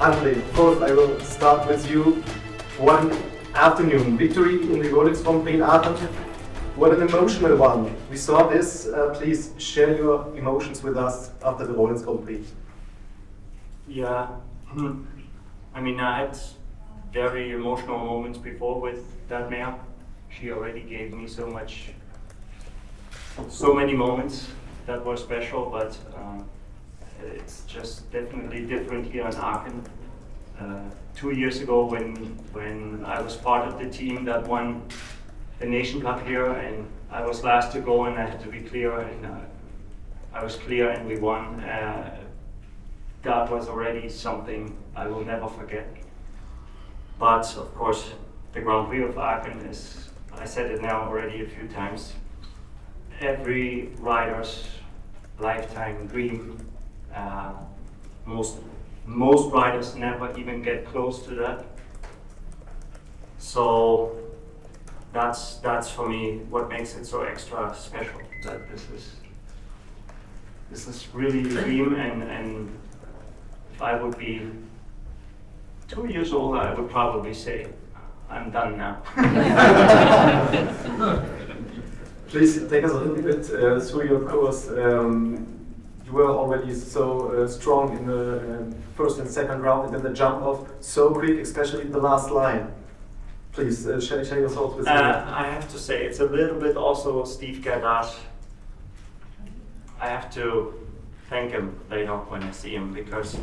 André, first I will start with you. One afternoon victory in the Rolex Grand Prix in Aachen. What an emotional one. We saw this. Please share your emotions with us after the Rolex Grand Prix. Yeah, I mean, I had very emotional moments before with that mare. She already gave me so many moments that were special, but it's just definitely different here in Aachen. 2 years ago, when I was part of the team that won the Nation Cup here, and I was last to go, and I had to be clear, and I was clear, and we won. That was already something I will never forget. But of course, the Grand Prix of Aachen is, I said it now already a few times, every rider's lifetime dream. Most riders never even get close to that. So that's for me what makes it so extra special, that this is really a dream, and if I would be 2 years old, I would probably say, I'm done now. Please take us a little bit through your course. You were already so strong in the first and second round, and then the jump off so quick, especially in the last line. Please share your thoughts with me. I have to say, it's a little bit also Steve Gerdash. I have to thank him later when I see him, because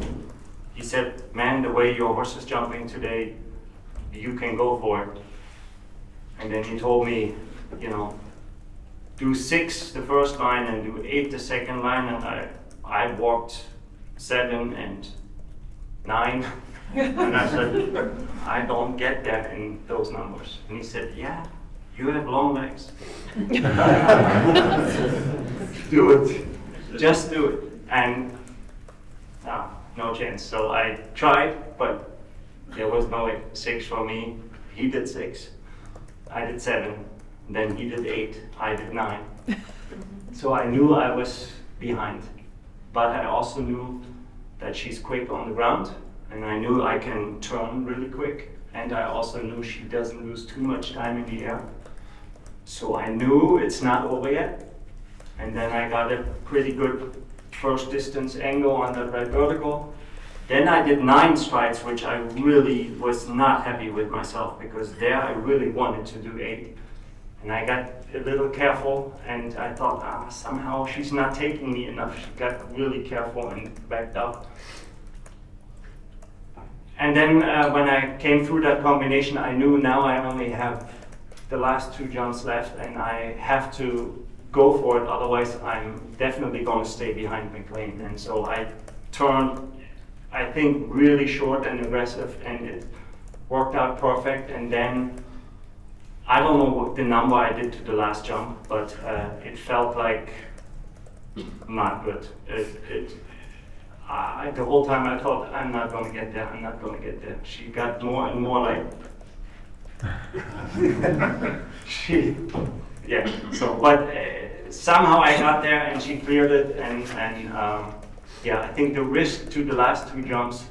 he said, man, the way your horse is jumping today, you can go for it. And then he told me, you know, do 6 the first line and do 8 the second line, and I walked 7 and 9. And I said, I don't get that in those numbers. And he said, yeah, you have long legs. Do it. Just do it. And no chance. So I tried, but there was no 6 for me. He did 6. I did 7. Then he did 8. I did 9. So I knew I was behind. But I also knew that she's quick on the ground, and I knew I can turn really quick, and I also knew she doesn't lose too much time in the air. So I knew it's not over yet. And then I got a pretty good first distance angle on that right vertical. Then I did 9 strides, which I really was not happy with myself, because there I really wanted to do 8. And I got a little careful, and I thought, somehow she's not taking me enough. She got really careful and backed up. And then when I came through that combination, I knew now I only have the last 2 jumps left, and I have to go for it, otherwise I'm definitely going to stay behind McLain. And so I turned, I think, really short and aggressive, and it worked out perfect. And then I don't know what the number I did to the last jump, but it felt like not good. The whole time I thought, I'm not going to get there, I'm not going to get there. She got more and more like, but somehow I got there and she cleared it, and I think the risk to the last 2 jumps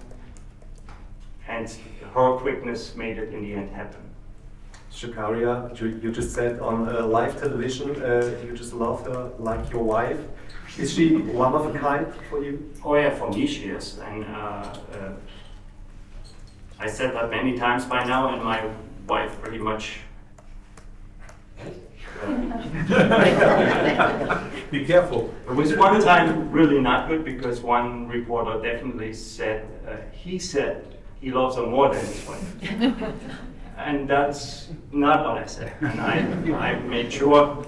and her quickness made it in the end happen. Chakaria, you just said on live television, you just love her like your wife. Is she one of a kind for you? Oh yeah, for me she is. And I said that many times by now, and my wife pretty much be careful. It was one time really not good, because one reporter definitely said, he said he loves her more than his wife. And that's not what I said. And I made sure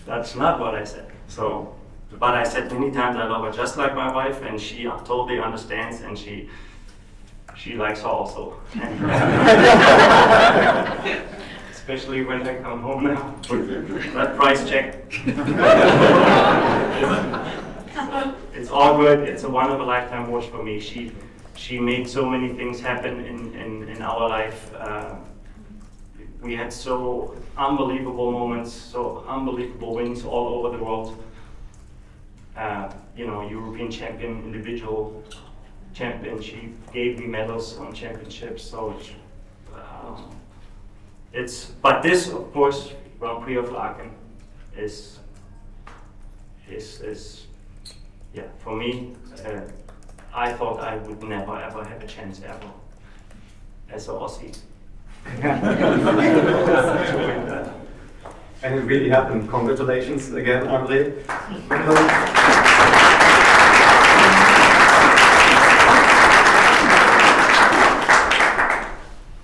that's not what I said. So, but I said many times I love her just like my wife, and she totally understands, and she likes her also. Especially when they come home now. That price check. It's all good. It's a one of a lifetime watch for me. She made so many things happen in our life. We had so unbelievable moments, so unbelievable wins all over the world. European champion individual, champion. She gave me medals on championships, so but this, of course, Grand Prix of Aachen is yeah, for me. I thought I would never ever have a chance ever as an Aussie. And it really happened. Congratulations again, André.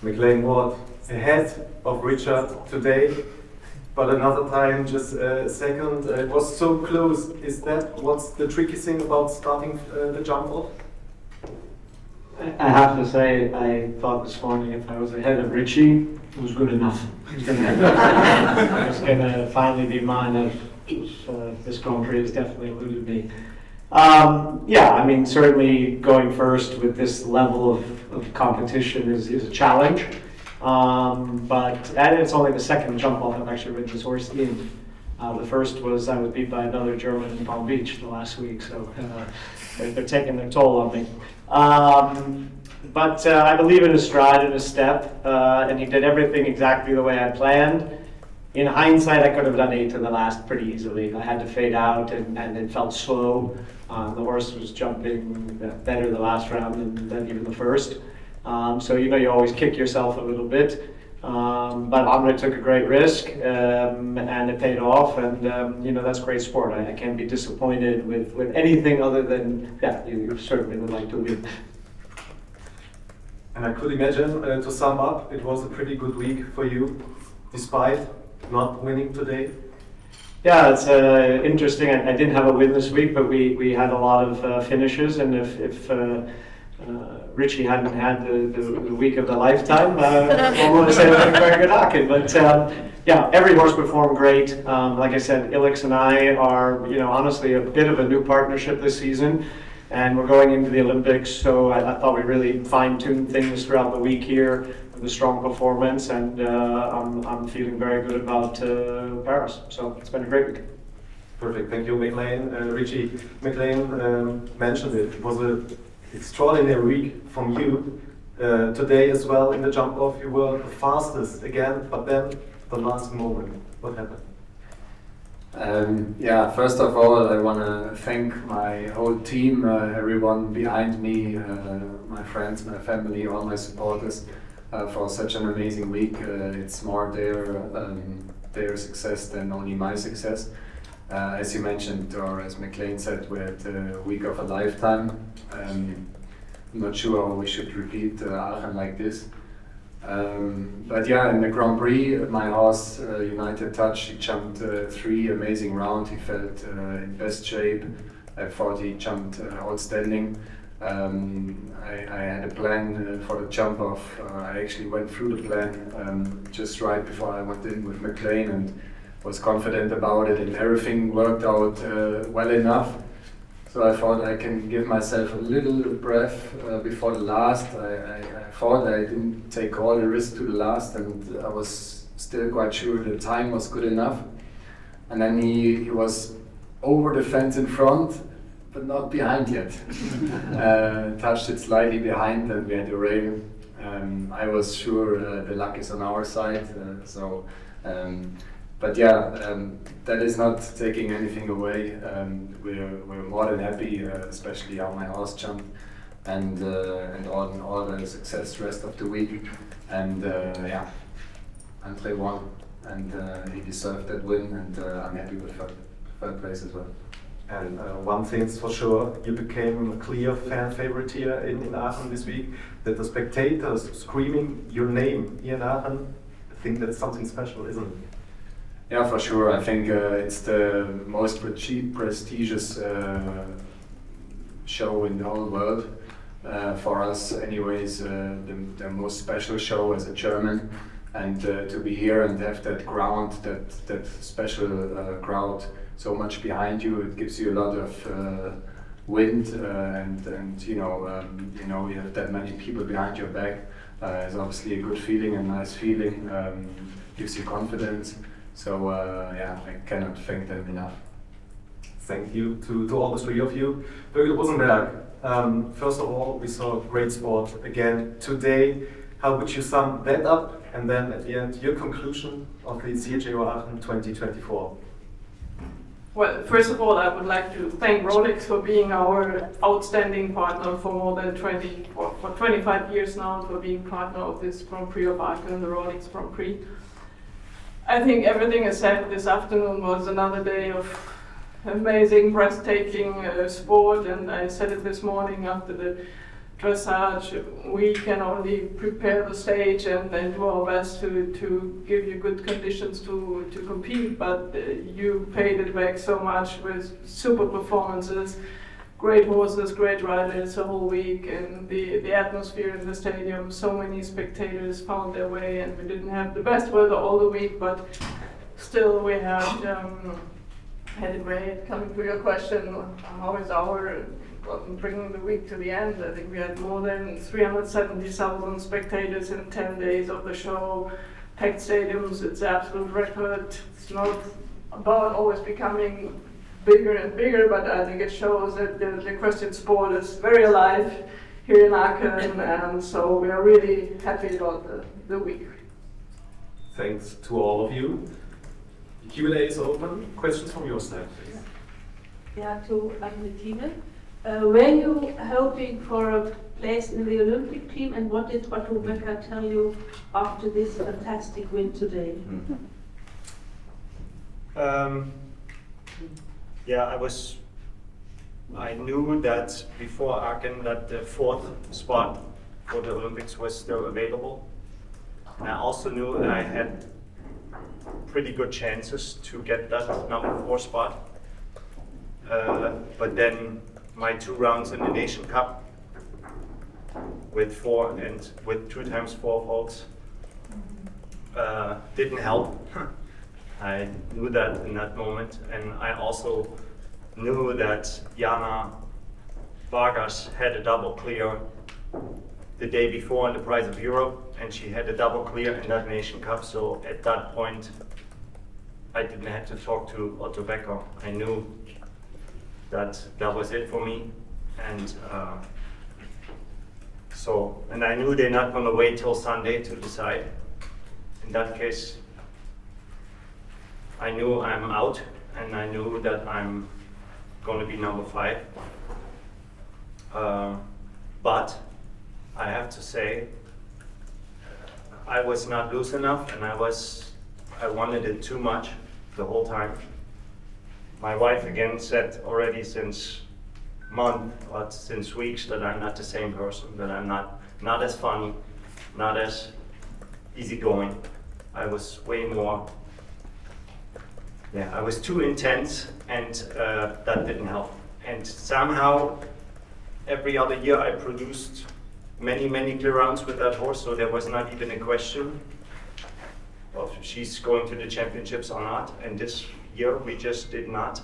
McLain was ahead of Richard today, but another time just second. It was so close. Is that what's the tricky thing about starting the jump off? I have to say, I thought this morning if I was ahead of Richie, it was good enough. It was going to finally be mine. This Grand Prix has definitely eluded me. Yeah, I mean, certainly going first with this level of competition is a challenge. And it's only the second jump off I've actually ridden this horse in. The first was I was beat by another German in Palm Beach the last week, so they're taking their toll on me. But I believe in his stride and his step, and he did everything exactly the way I planned. In hindsight, I could have done 8 to the last pretty easily. I had to fade out, and it felt slow. The horse was jumping better the last round than even the first. So you always kick yourself a little bit. But André took a great risk, and it paid off, and that's great sport. I can't be disappointed with anything other than, yeah, you certainly would like to win. And I could imagine, to sum up, it was a pretty good week for you, despite not winning today. Yeah, it's interesting. I didn't have a win this week, but we had a lot of finishes, and if Richie hadn't had the week of the lifetime, I want to say it was a very good Aachen. But yeah, every horse performed great. Like I said, Ilex and I are, honestly a bit of a new partnership this season, and we're going into the Olympics. So I thought we really fine-tuned things throughout the week here with a strong performance, and I'm feeling very good about Paris. So it's been a great week. Perfect, thank you, McLain. Richie, McLain mentioned it. It was an extraordinary week from you. Today as well in the jump off, you were the fastest again, but then the last moment, what happened? Yeah, first of all, I want to thank my whole team, everyone behind me, my friends, my family, all my supporters, for such an amazing week. It's more their success than only my success. As you mentioned, or as McLain said, we had a week of a lifetime. I'm not sure how we should repeat Aachen like this. But yeah, in the Grand Prix, my horse, United Touch, he jumped 3 amazing rounds. He felt in best shape. I thought he jumped outstanding. I had a plan for the jump off. I actually went through the plan just right before I went in with McLain and was confident about it, and everything worked out well enough. So I thought I can give myself a little breath before the last. I thought I didn't take all the risk to the last, and I was still quite sure the time was good enough. And then he was over the fence in front, but not behind yet. Touched it slightly behind, and we had a rail. I was sure the luck is on our side. But yeah, that is not taking anything away. We're more than happy, especially how my horse jumped, and all the success rest of the week. And yeah, André won, and he deserved that win, and I'm happy with third place as well. And one thing's for sure, you became a clear fan favorite here in Aachen this week. That the spectators screaming your name here in Aachen, I think that's something special, isn't it? Yeah, for sure. I think it's the most prestigious show in the whole world. For us, anyways, the most special show as a German, and to be here and have that ground, that special crowd, so much behind you, it gives you a lot of wind, and you have that many people behind your back. It's obviously a good feeling, a nice feeling, gives you confidence. So yeah, I cannot thank them enough. Thank you to all the three of you. Vogel Rosenberg, first of all, we saw great sport again today. How would you sum that up? And then at the end, your conclusion of the CHIO Aachen 2024. Well, first of all, I would like to thank Rolex for being our outstanding partner for more than 25 years now, for being partner of this Grand Prix of Aachen, the Rolex Grand Prix. I think everything I said this afternoon was another day of amazing, breathtaking sport, and I said it this morning after the dressage. We can only prepare the stage and do our best to give you good conditions to compete, but you paid it back so much with super performances, great horses, great riders the whole week, and the atmosphere in the stadium. So many spectators found their way, and we didn't have the best weather all the week, but still we had it great. Coming to your question, how is our bringing the week to the end? I think we had more than 370,000 spectators in 10 days of the show, packed stadiums. It's an absolute record. It's not about always becoming bigger and bigger, but I think it shows that the equestrian sport is very alive here in Aachen, and so we are really happy about the week. Thanks to all of you. The Q&A is open. Questions from your side, please. Yeah, to André Thieme. Were you hoping for a place in the Olympic team, and what did Otto Becker tell you after this fantastic win today? Yeah, I knew that before Aachen that the 4th spot for the Olympics was still available. And I also knew that I had pretty good chances to get that number 4 spot. But then my 2 rounds in the Nation Cup with 2 times 4 faults didn't help. I knew that in that moment, and I also knew that Jana Vargas had a double clear the day before in the Prize of Europe, and she had a double clear in that Nation Cup, so at that point I didn't have to talk to Otto Becker. I knew that was it for me, and and I knew they're not going to wait till Sunday to decide. In that case, I knew I'm out, and I knew that I'm going to be number 5. But I have to say, I was not loose enough, and I wanted it too much the whole time. My wife again said already since months, or since weeks, that I'm not the same person, that I'm not as funny, not as easygoing. I was way more, I was too intense, and that didn't help. And somehow, every other year I produced many clear rounds with that horse, so there was not even a question of she's going to the championships or not. And this year we just did not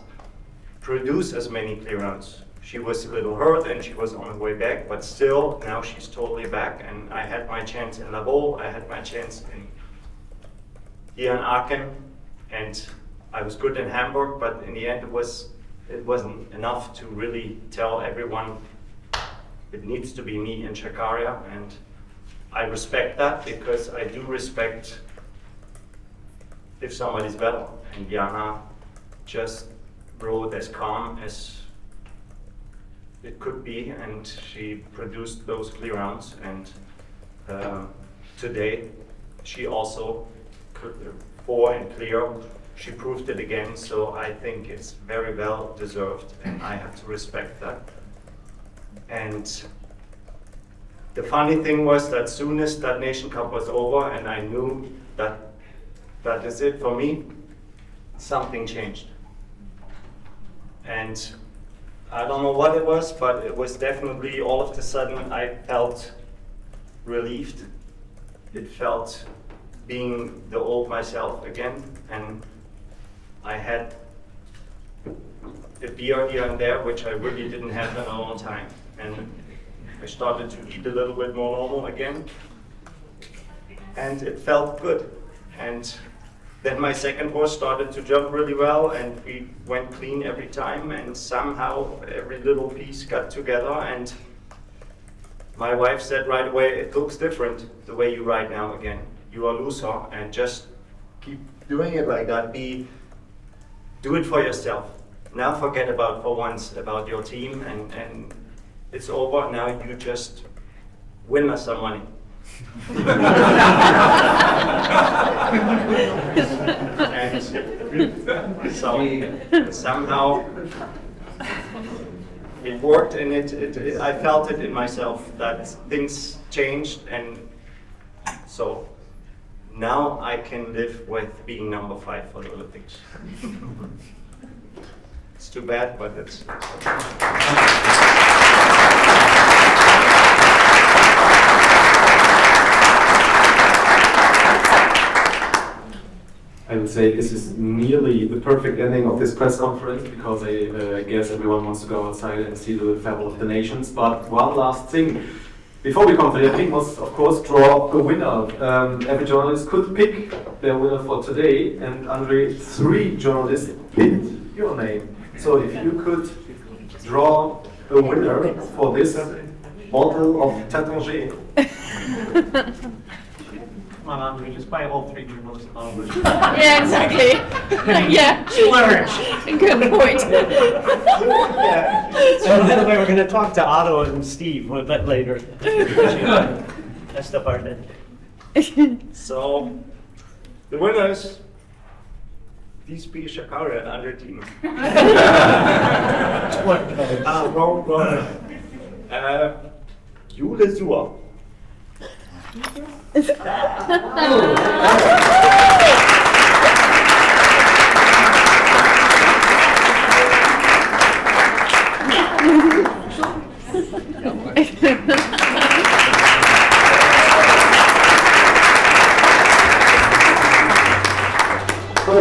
produce as many clear rounds. She was a little hurt and she was on her way back, but still now she's totally back, and I had my chance in La Bowl, I had my chance here in Aachen, and I was good in Hamburg, but in the end it wasn't enough to really tell everyone it needs to be me in Chakaria, and I respect that, because I do respect if somebody's better. And Jana just rode as calm as it could be, and she produced those clear rounds, and today she also could 4 and clear. She proved it again, so I think it's very well deserved, and I have to respect that. And the funny thing was that soon as that Nation Cup was over and I knew that is it for me, something changed. And I don't know what it was, but it was definitely all of a sudden I felt relieved. It felt being the old myself again, and I had a beer here and there, which I really didn't have in a long time. And I started to eat a little bit more normal again. And it felt good. And Then my second horse started to jump really well, and we went clean every time, and somehow every little piece got together, and my wife said right away, it looks different the way you ride now again. You are looser, and just keep doing it like that. Do it for yourself. Now forget about, for once, about your team, and it's over. Now you just win us some money. And so somehow it worked, and I felt it in myself that things changed, and so now I can live with being number 5 for the Olympics. It's too bad, but it's. I would say this is nearly the perfect ending of this press conference, because I guess everyone wants to go outside and see the Fable of the Nations. But one last thing, before we come to the ending, was of course draw a winner. Every journalist could pick their winner for today, and André, 3 journalists picked your name. So if you could draw a winner for this bottle of Tattanger. Come on, André, just buy all 3 journalists. Yeah, exactly. Yeah. Flourish. Good point. Yeah. So by the way, we're going to talk to Otto and Steve a bit later. That's the part then. So the winners, these be Chakaria and André Thieme. Wrong. Jule Suhr. So,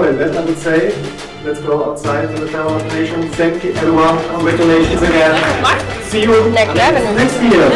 and then I would say, let's go outside to the Fable of the Nations. Thank you everyone, congratulations again. See you next year.